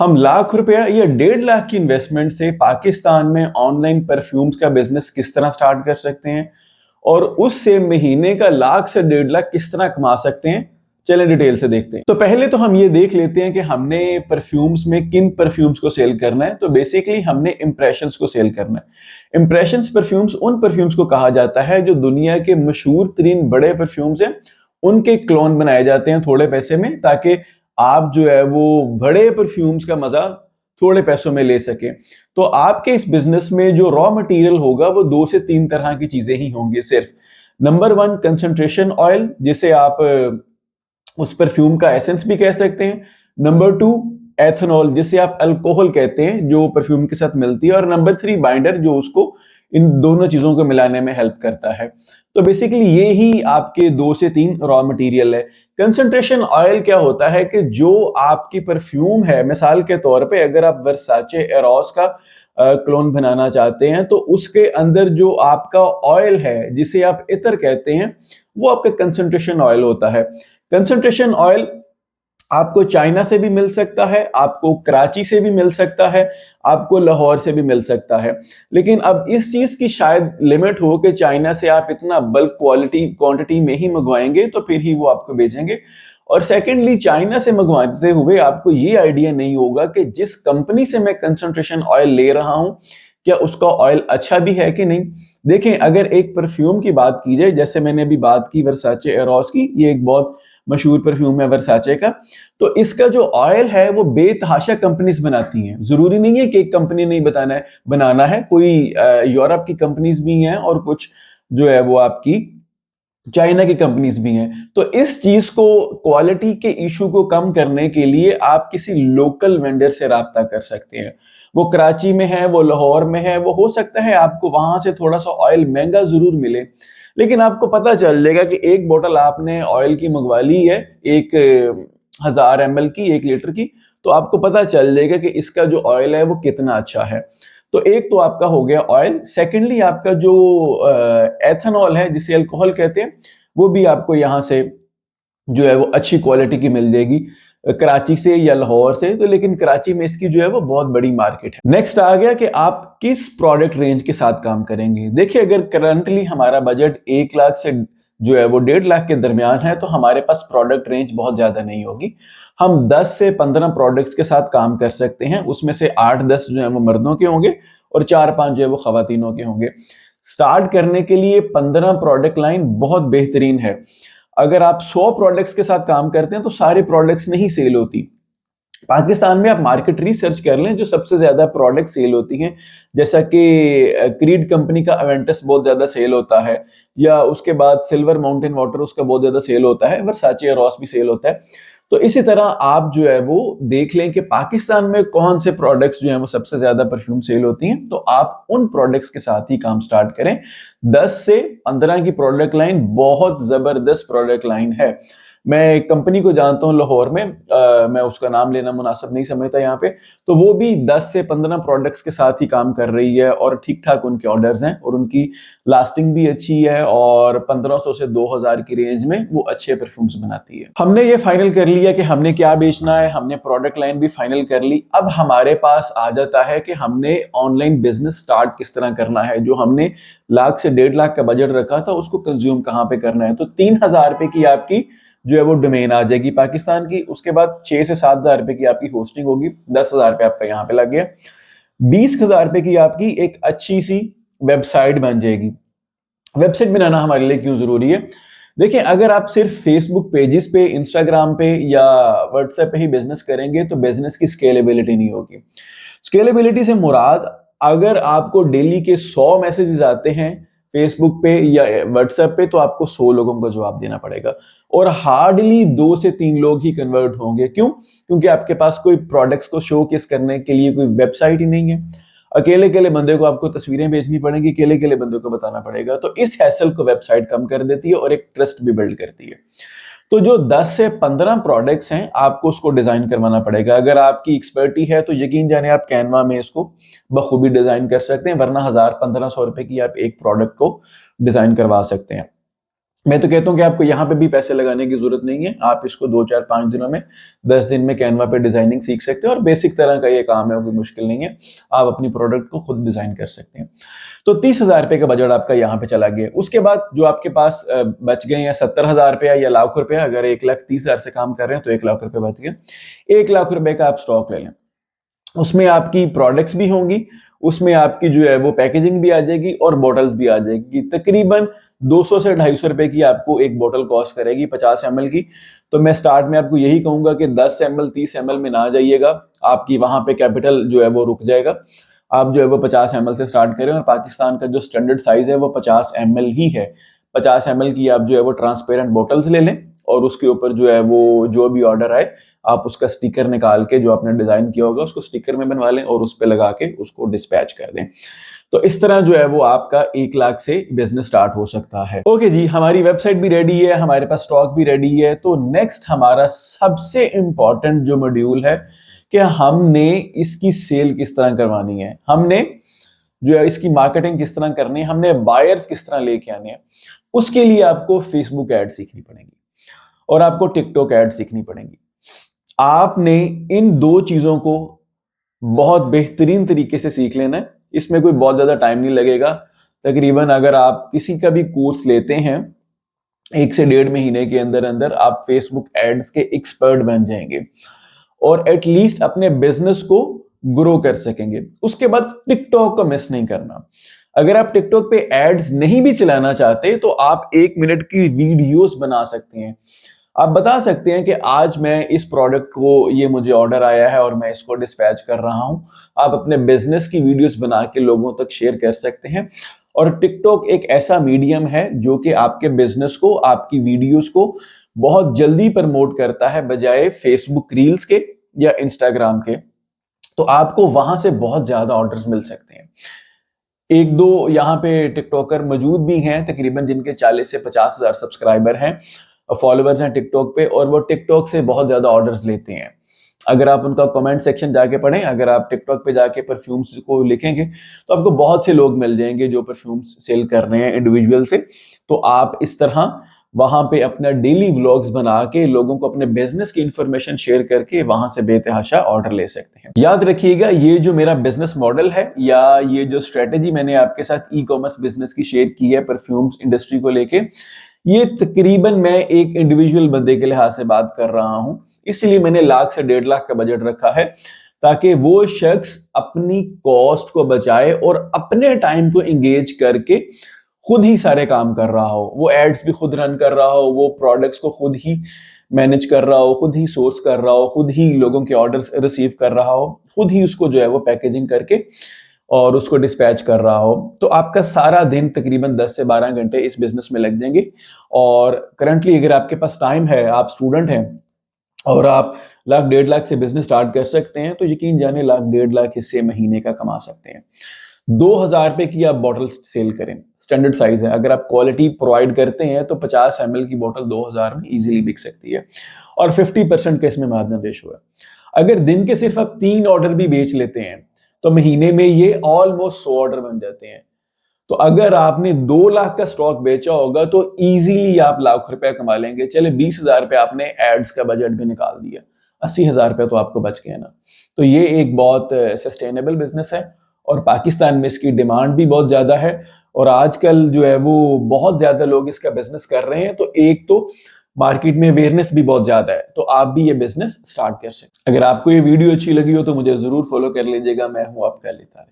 हम लाख रुपया या 1.5 लाख की इन्वेस्टमेंट से पाकिस्तान में ऑनलाइन परफ्यूम्स का बिजनेस किस तरह स्टार्ट कर सकते हैं और उससे महीने का लाख से 1.5 लाख किस तरह कमा सकते हैं, चलें डिटेल से देखते हैं। तो पहले तो हम ये देख लेते हैं कि हमने परफ्यूम्स में किन परफ्यूम्स को सेल करना है। तो बेसिकली हमने इंप्रेशंस को सेल करना है। इंप्रेशंस परफ्यूम्स उन परफ्यूम्स को कहा जाता है जो दुनिया के मशहूर तरीन बड़े परफ्यूम्स हैं उनके क्लोन बनाए जाते हैं थोड़े पैसे में, ताकि आप जो है वो बड़े परफ्यूम्स का मजा थोड़े पैसों में ले सकें। तो आपके इस बिजनेस में जो रॉ मटेरियल होगा वो 2 से 3 तरह की चीजें ही होंगी सिर्फ। नंबर 1 कंसंट्रेशन ऑयल, जिसे आप उस परफ्यूम का एसेंस भी कह सकते हैं। नंबर 2 एथेनॉल, जिसे आप अल्कोहल कहते हैं, जो परफ्यूम के साथ मिलती है। और नंबर 3 बाइंडर, जो उसको इन दोनों चीजों को मिलाने में हेल्प करता है। तो बेसिकली ये ही आपके 2 से 3 रॉ मटेरियल है। कंसंट्रेशन ऑयल क्या होता है कि जो आपकी परफ्यूम है, मिसाल के तौर पे अगर आप वर्साचे एरोस का क्लोन बनाना चाहते हैं तो उसके अंदर जो आपका ऑयल है जिसे आप इतर कहते हैं वो आपका कंसंट्रेशन ऑयल होता है। कंसंट्रेशन ऑयल आपको चाइना से भी मिल सकता है, आपको कराची से भी मिल सकता है, आपको लाहौर से भी मिल सकता है। लेकिन अब इस चीज की शायद लिमिट हो कि चाइना से आप इतना बल्क क्वांटिटी में ही मंगवाएंगे तो फिर ही वो आपको भेजेंगे। और सेकेंडली चाइना से मंगवाते हुए आपको ये आइडिया नहीं होगा कि जिस कंपनी से मैं कंसंट्रेशन ऑयल ले रहा हूं क्या उसका ऑयल अच्छा भी है कि नहीं। देखें, अगर एक परफ्यूम की बात की जाए, जैसे मैंने अभी बात की वर्साचे एरोस की, ये एक बहुत मशहूर परफ्यूम है वर्साचे का। तो इसका जो ऑयल है वो बेतहाशा कंपनीज बनाती हैं। जरूरी नहीं है कि एक कंपनी नहीं बनाना है, कोई यूरोप की कंपनीज भी हैं और कुछ जो है वो आपकी चाइना की कंपनीज भी हैं। तो इस चीज को, क्वालिटी के इशू को कम करने के लिए आप किसी लोकल वेंडर से राब्ता कर सकते हैं। वो कराची में है, वो लाहौर में है, वो हो सकता है आपको वहां से थोड़ा सा ऑयल महंगा जरूर मिले, लेकिन आपको पता चल जाएगा कि एक बोतल आपने ऑयल की मंगवा ली है, 1000 ml की, 1 लीटर की, तो आपको पता चल जाएगा कि इसका जो ऑयल है वो कितना अच्छा है। तो एक तो आपका हो गया ऑयल। सेकेंडली आपका जो एथेनॉल है जिसे अल्कोहल कहते हैं, वो भी आपको यहाँ से जो है वो अच्छी क्वालिटी की मिल जाएगी, कराची से या लाहौर से। तो लेकिन कराची में इसकी जो है वो बहुत बड़ी मार्केट है। नेक्स्ट आ गया कि आप किस प्रोडक्ट रेंज के साथ काम करेंगे। देखिए, अगर करंटली हमारा बजट 1 लाख से जो है वो 1.5 लाख के दरमियान है तो हमारे पास प्रोडक्ट रेंज बहुत ज्यादा नहीं होगी। हम 10 से 15 प्रोडक्ट्स के साथ काम कर सकते हैं। उसमें से 8-10 जो है वो मर्दों के होंगे और 4-5 जो है वो खवातीनों के होंगे। स्टार्ट करने के लिए 15 प्रोडक्ट लाइन बहुत बेहतरीन है। अगर आप 100 प्रोडक्ट्स के साथ काम करते हैं तो सारे प्रोडक्ट्स नहीं सेल होती। पाकिस्तान में आप मार्केट रिसर्च कर लें, जो सबसे ज्यादा प्रोडक्ट सेल होती हैं, जैसा कि क्रीड कंपनी का अवेंटस बहुत ज्यादा सेल होता है, या उसके बाद सिल्वर माउंटेन वाटर उसका बहुत ज्यादा सेल होता है, वर्साचे रॉस भी सेल होता है। तो इसी तरह आप जो है वो देख लें कि पाकिस्तान में कौन से प्रोडक्ट्स जो हैं वो सबसे ज्यादा परफ्यूम सेल होती हैं, तो आप उन प्रोडक्ट्स के साथ ही काम स्टार्ट करें। 10 से 15 की प्रोडक्ट लाइन बहुत जबरदस्त प्रोडक्ट लाइन है। मैं एक कंपनी को जानता हूं लाहौर में, मैं उसका नाम लेना मुनासिब नहीं समझता यहाँ पे। तो वो भी 10 से 15 प्रोडक्ट्स के साथ ही काम कर रही है और ठीक ठाक उनके ऑर्डर्स हैं और उनकी लास्टिंग भी अच्छी है और 1500 से 2000 की रेंज में वो अच्छे परफ्यूम्स बनाती है। हमने ये फाइनल कर लिया कि हमने क्या बेचना है, हमने प्रोडक्ट लाइन भी फाइनल कर ली। अब हमारे पास आ जाता है कि हमने ऑनलाइन बिजनेस स्टार्ट किस तरह करना है। जो हमने लाख से 1.5 लाख का बजट रखा था उसको कंज्यूम कहाँ पे करना है। तो 3000 रुपए की आपकी जो है वो डोमेन आ जाएगी पाकिस्तान की। उसके बाद 6 से 7 हजार रुपए की आपकी होस्टिंग होगी। 10,000 रुपए आपका यहाँ पे लग गया। 20,000 रुपए की आपकी एक अच्छी सी वेबसाइट बन जाएगी। वेबसाइट बनाना हमारे लिए क्यों जरूरी है? देखिए, अगर आप सिर्फ फेसबुक पेजेस पे, इंस्टाग्राम पे या व्हाट्सएप पे ही बिजनेस करेंगे तो बिजनेस की स्केलेबिलिटी नहीं होगी। स्केलेबिलिटी से मुराद, अगर आपको डेली के 100 मैसेजेस आते हैं फेसबुक पे या व्हाट्सएप पे तो आपको 100 लोगों का जवाब देना पड़ेगा और हार्डली 2 से 3 लोग ही कन्वर्ट होंगे। क्यों? क्योंकि आपके पास कोई प्रोडक्ट्स को शोकेस करने के लिए कोई वेबसाइट ही नहीं है। अकेले अकेले बंदे को आपको तस्वीरें भेजनी पड़ेंगी, अकेले अकेले बंदे को बताना पड़ेगा। तो इस हैसल को वेबसाइट कम कर देती है और एक ट्रस्ट भी बिल्ड करती है। तो जो 10 से 15 प्रोडक्ट्स हैं आपको उसको डिजाइन करवाना पड़ेगा। अगर आपकी एक्सपर्टी है तो यकीन जाने आप कैनवा में इसको बखूबी डिजाइन कर सकते हैं, वरना 1000-1500 रुपए की आप एक प्रोडक्ट को डिजाइन करवा सकते हैं। मैं तो कहता हूँ कि आपको यहाँ पे भी पैसे लगाने की जरूरत नहीं है, आप इसको 2 4 5 दिनों में 10 दिन में कैनवा पे डिजाइनिंग सीख सकते हैं और बेसिक तरह का ये काम है, कोई मुश्किल नहीं है, आप अपनी प्रोडक्ट को खुद डिजाइन कर सकते हैं। तो 30,000 रुपए का बजट आपका यहाँ पे चला गया। उसके बाद जो आपके पास बच गए या 70,000 रुपया या लाख रुपया, अगर 1,30,000 से काम कर रहे हैं तो 1 लाख रुपए बच गए। 1 लाख रुपए का आप स्टॉक ले लें, उसमें आपकी प्रोडक्ट्स भी होंगी, उसमें आपकी जो है वो पैकेजिंग भी आ जाएगी और बॉटल्स भी आ जाएगी। तकरीबन 200 से 250 रुपए की आपको एक बोतल कॉस्ट करेगी 50 ml की। तो मैं स्टार्ट में आपको यही कहूंगा कि 10 ml 30 ml में ना जाइएगा, आपकी वहां पे कैपिटल जो है वो रुक जाएगा। आप जो है वो 50 ml से स्टार्ट करें और पाकिस्तान का जो स्टैंडर्ड साइज है वो 50 ml ही है। 50 ml की आप जो है वो ट्रांसपेरेंट बॉटल्स ले लें और उसके ऊपर जो है वो जो भी ऑर्डर आए आप उसका स्टिकर निकाल के जो आपने डिजाइन किया होगा उसको स्टिकर में बनवा लें और उस पर लगा के उसको डिस्पैच कर दें। तो इस तरह जो है वो आपका 1 लाख से बिजनेस स्टार्ट हो सकता है। ओके जी, हमारी वेबसाइट भी रेडी है, हमारे पास स्टॉक भी रेडी है। तो नेक्स्ट हमारा सबसे इंपॉर्टेंट जो मॉड्यूल है कि हमने इसकी सेल किस तरह करवानी है, हमने जो है इसकी मार्केटिंग किस तरह करनी है, हमने बायर्स किस तरह लेके आने हैं। उसके लिए आपको फेसबुक एड सीखनी पड़ेगी और आपको टिकटॉक एड सीखनी पड़ेगी। आपने इन 2 चीजों को बहुत बेहतरीन तरीके से सीख लेना है, इसमें कोई बहुत ज्यादा टाइम नहीं लगेगा। तकरीबन अगर आप किसी का भी कोर्स लेते हैं 1 से 1.5 महीने के अंदर अंदर आप फेसबुक एड्स के एक्सपर्ट बन जाएंगे और एटलीस्ट अपने बिजनेस को ग्रो कर सकेंगे। उसके बाद टिकटॉक को मिस नहीं करना। अगर आप टिकटॉक पे एड्स नहीं भी चलाना चाहते तो आप 1 मिनट की वीडियोस बना सकते हैं। आप बता सकते हैं कि आज मैं इस प्रोडक्ट को, ये मुझे ऑर्डर आया है और मैं इसको डिस्पैच कर रहा हूं। आप अपने बिजनेस की वीडियोस बना के लोगों तक शेयर कर सकते हैं। और टिकटॉक एक ऐसा मीडियम है जो कि आपके बिजनेस को, आपकी वीडियोस को बहुत जल्दी प्रमोट करता है बजाय फेसबुक रील्स के या इंस्टाग्राम के। तो आपको वहां से बहुत ज्यादा ऑर्डर्स मिल सकते हैं। 1 2 यहाँ पे टिकटॉकर मौजूद भी हैं तकरीबन जिनके 40 से 50,000 सब्सक्राइबर हैं, फॉलोअर्स हैं टिकटॉक पे, और वो टिकटॉक से बहुत ज्यादा ऑर्डर्स लेते हैं। अगर आप उनका कमेंट सेक्शन जाके पढ़ें, अगर आप टिकटॉक पे जाके परफ्यूम्स को लिखेंगे तो आपको बहुत से लोग मिल जाएंगे जो परफ्यूम्स सेल कर रहे हैं इंडिविजुअल से। तो आप इस तरह वहां पे अपना डेली व्लॉग्स बना के लोगों को अपने बिजनेस की इंफॉर्मेशन शेयर करके वहां से बेतहाशा ऑर्डर ले सकते हैं। याद रखिएगा, ये जो मेरा बिजनेस मॉडल है या ये जो स्ट्रेटेजी मैंने आपके साथ ई कॉमर्स बिजनेस की शेयर की है परफ्यूम्स इंडस्ट्री को लेके, ये तकरीबन मैं एक इंडिविजुअल बंदे के लिहाज से बात कर रहा हूं, इसलिए मैंने 1 लाख से 1.5 लाख का बजट रखा है ताकि वो शख्स अपनी कॉस्ट को बचाए और अपने टाइम को एंगेज करके खुद ही सारे काम कर रहा हो। वो एड्स भी खुद रन कर रहा हो, वो प्रोडक्ट्स को खुद ही मैनेज कर रहा हो, खुद ही सोर्स कर रहा हो, खुद ही लोगों के ऑर्डर्स रिसीव कर रहा हो, खुद ही उसको जो है वो पैकेजिंग करके और उसको डिस्पैच कर रहा हो। तो आपका सारा दिन तकरीबन 10 से 12 घंटे इस बिजनेस में लग जाएंगे। और करंटली अगर आपके पास टाइम है, आप स्टूडेंट हैं और आप 1 लाख 1.5 लाख से बिजनेस स्टार्ट कर सकते हैं, तो यकीन जाने 1 लाख 1.5 लाख हिस्से महीने का कमा सकते हैं। 2,000 रुपए की आप बॉटल सेल करें, स्टैंडर्ड साइज है। अगर आप क्वालिटी प्रोवाइड करते हैं तो 50 ml की बोतल 2,000 में इजीली बिक सकती है और 50% का इसमें मार्जिन रेशो है। अगर दिन के सिर्फ आप 3 ऑर्डर भी बेच लेते हैं तो महीने में ये ऑलमोस्ट 100 ऑर्डर बन जाते हैं। तो अगर आपने 2 लाख का स्टॉक बेचा होगा तो इजीली आप 1 लाख रुपया कमा लेंगे। चले 20,000 रुपये आपने एड्स का बजट भी निकाल दिया, 80,000 रुपये तो आपको बच गए ना। तो ये एक बहुत सस्टेनेबल बिजनेस है और पाकिस्तान में इसकी डिमांड भी बहुत ज्यादा है और आजकल जो है वो बहुत ज्यादा लोग इसका बिजनेस कर रहे हैं। तो एक तो मार्केट में अवेयरनेस भी बहुत ज्यादा है, तो आप भी ये बिजनेस स्टार्ट कर सकते हैं। अगर आपको ये वीडियो अच्छी लगी हो तो मुझे जरूर फॉलो कर लीजिएगा। मैं हूं आपका लितार।